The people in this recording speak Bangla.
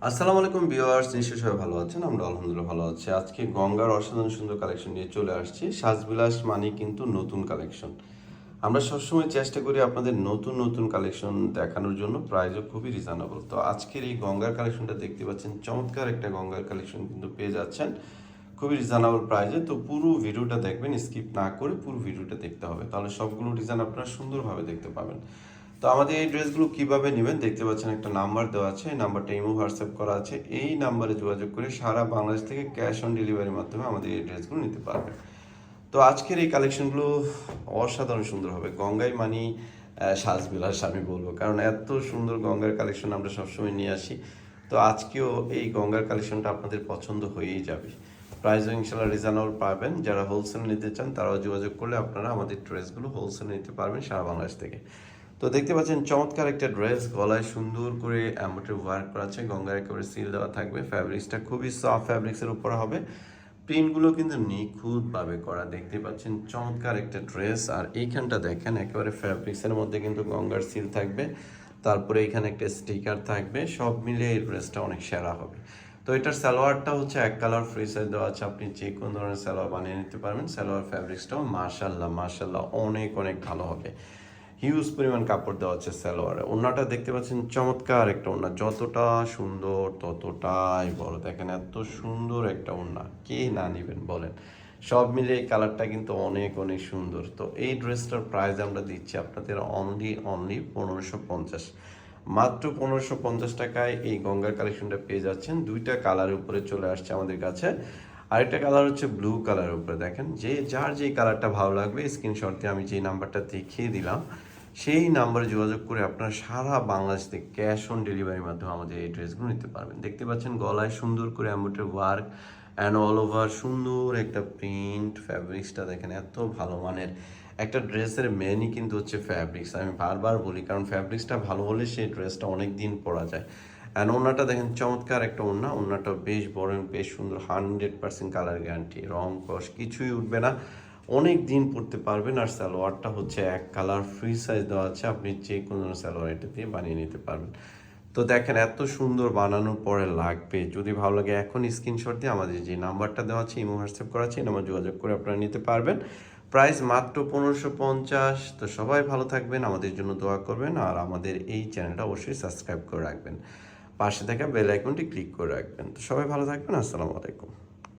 আসসালামু আলাইকুম ভিউয়ার্স, নিশ্চয়ই সবাই ভালো আছেন। আমরা আলহামদুলিল্লাহ ভালো আছি। আজকে গঙ্গার অসাধারণ সুন্দর কালেকশন নিয়ে চলে আসছি। সাজবিলাস মানে কিন্তু নতুন কালেকশন। আমরা সবসময় চেষ্টা করি আপনাদের নতুন নতুন কালেকশন দেখানোর জন্য, প্রাইসও খুবই রিজনেবল। তো আজকের এই গঙ্গার কালেকশনটা দেখতে পাচ্ছেন, চমৎকার একটা গঙ্গার কালেকশন কিন্তু পেয়ে যাচ্ছেন খুবই রিজনেবল প্রাইসে। তো পুরো ভিডিওটা দেখবেন, স্কিপ না করে পুরো ভিডিওটা দেখতে হবে, তাহলে সবগুলো ডিজাইন আপনারা সুন্দরভাবে দেখতে পাবেন। তো আমাদের এই ড্রেসগুলো কিভাবে নেবেন দেখতে পাচ্ছেন, একটা নাম্বার দেওয়া আছে, এই নাম্বারটা ইমো হোয়াটসঅ্যাপ করা আছে। এই নাম্বারে যোগাযোগ করে সারা বাংলাদেশ থেকে ক্যাশ অন ডেলিভারির মাধ্যমে আমাদের এই ড্রেসগুলো নিতে পারবেন। তো আজকের এই কালেকশনগুলো অসাধারণ সুন্দর হবে। গঙ্গাই মানি সাজবিলাস আমি বলবো, কারণ এত সুন্দর গঙ্গার কালেকশন আমরা সবসময় নিয়ে আসি। তো আজকেও এই গঙ্গার কালেকশনটা আপনাদের পছন্দ হয়েই যাবে। প্রাইসও ইনশাল্লাহ রিজনেবল পাবেন। যারা হোলসেল নিতে চান তারাও যোগাযোগ করলে আপনারা আমাদের ড্রেসগুলো হোলসেল নিতে পারবেন সারা বাংলাদেশ থেকে। তো দেখতে পাচ্ছেন চমৎকার একটা ড্রেস, গলায় সুন্দর করে এমব্রয়ডারি ওয়ার্ক করা আছে, গঙ্গার একেবারে সিল দেওয়া থাকবে। ফ্যাব্রিক্সটা খুবই সফট ফ্যাব্রিক্সের উপর হবে। প্রিন্টগুলো কিন্তু নিখুঁতভাবে করা, দেখতে পাচ্ছেন চমৎকার একটা ড্রেস। আর এইখানটা দেখেন একেবারে ফ্যাব্রিক্সের মধ্যে কিন্তু গঙ্গার সিল থাকবে, তারপরে এখানে একটা স্টিকার থাকবে, সব মিলে এই ড্রেসটা অনেক সেরা হবে। তো এটার সালোয়ারটা হচ্ছে এক কালার ফ্রি সাইজ দেওয়া আছে, আপনি যে কোনো ধরনের সালোয়ার বানিয়ে নিতে পারবেন। সালোয়ার ফ্যাব্রিক্সটাও মাশাল্লাহ মাশাল্লাহ অনেক অনেক ভালো হবে। হিউজ পরিমাণ কাপড় দেওয়া হচ্ছে সালোয়ারে। ওড়নাটা দেখতে পাচ্ছেন চমৎকার একটা ওড়না, যতটা সুন্দর ততটাই বড়। দেখেন এত সুন্দর একটা ওড়না, কে না নেবেন বলেন। সব মিলে এই কালারটা কিন্তু অনেক অনেক সুন্দর। তো এই ড্রেসটার প্রাইস আমরা দিচ্ছি আপনাদের অনলি 1550, মাত্র 1550 টাকায় এই গঙ্গার কালেকশনটা পেয়ে যাচ্ছেন। দুইটা কালারের উপরে চলে আসছে আমাদের কাছে। আরেকটা কালার হচ্ছে ব্লু কালারের উপরে। দেখেন যে যার যে কালারটা ভালো লাগবে স্ক্রিনশট দিয়ে আমি যে নাম্বারটা দেখিয়ে দিলাম সেই নাম্বারে যোগাযোগ করে আপনারা সারা বাংলাদেশ থেকে ক্যাশ অন ডেলিভারির মাধ্যমে আমাদের এই ড্রেসগুলো নিতে পারবেন। দেখতে পাচ্ছেন গলায় সুন্দর করে embroidery work and all over সুন্দর একটা প্রিন্ট। ফ্যাব্রিক্সটা দেখেন এত ভালো মানের। একটা ড্রেসের মেনই কিন্তু হচ্ছে ফ্যাব্রিক্স, আমি বারবার বলি, কারণ ফ্যাব্রিক্সটা ভালো হলে সেই ড্রেসটা অনেক দিন পরা যায়। অ্যান্ড ওড়নাটা দেখেন চমৎকার একটা ওড়না, ওড়নাটা বেশ বড়, বেশ সুন্দর, 100% কালার গ্যারান্টি, রং কস কিছুই উঠবে না, অনেক দিন পরতে পারবেন। আর সালোয়ারটা হচ্ছে এক কালার ফ্রি সাইজ দেওয়া আছে, আপনি যে কোনো সালোয়ার এটা দিয়ে বানিয়ে নিতে পারবেন। তো দেখেন এত সুন্দর বানানোর পরে লাগবে, যদি ভালো লাগে এখন স্ক্রিনশট দিয়ে আমাদের যে নাম্বারটা দেওয়া আছে ইমো হোয়াটসঅ্যাপ করা আছে, এই নাম্বার যোগাযোগ করে আপনারা নিতে পারবেন। প্রাইস মাত্র 1550। তো সবাই ভালো থাকবেন, আমাদের জন্য দোয়া করবেন, আর আমাদের এই চ্যানেলটা অবশ্যই সাবস্ক্রাইব করে রাখবেন, পাশে থাকা বেল আইকনটি ক্লিক করে রাখবেন। তো সবাই ভালো থাকবেন, আসসালামু আলাইকুম।